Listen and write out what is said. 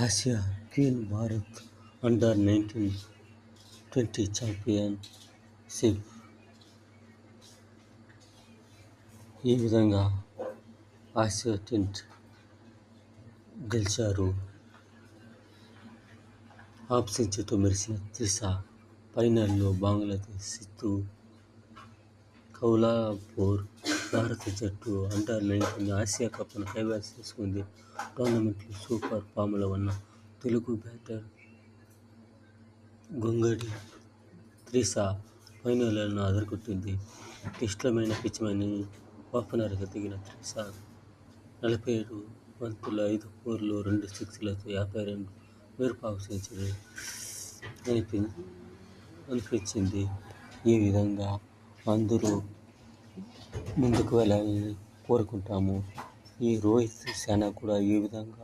Asia queen Bharat under-19 championship ఈ విధంగా Asia tent గెలిచారు. హాఫ్ సెంచరీతో మెరిసిన త్రిష ఫైనల్లో బంగ్లాదేశ్ సిద్ధు కౌలాలంపూర్ భారత జట్టు అండర్-19 ఆసియా కప్ను కైవసం చేసుకుంది. టోర్నమెంట్లో సూపర్ ఫామ్లో ఉన్న తెలుగు బ్యాటర్ గొంగడి త్రిష ఫైనల్లోనూ అదరగొట్టింది. క్లిష్టమైన పిచ్పైన ఓపెనర్గా దిగిన త్రిష 47 బంతుల్లో 5 ఫోర్లు, 2 సిక్సర్లతో 52 మెరుపు హాఫ్ సెంచరీ అనిపించింది. ఈ విధంగా అందరూ ముందుకు వెళ్లాలని కోరుకుంటాము. ఈ రోహిత్ శర్మ కూడా ఈ విధంగా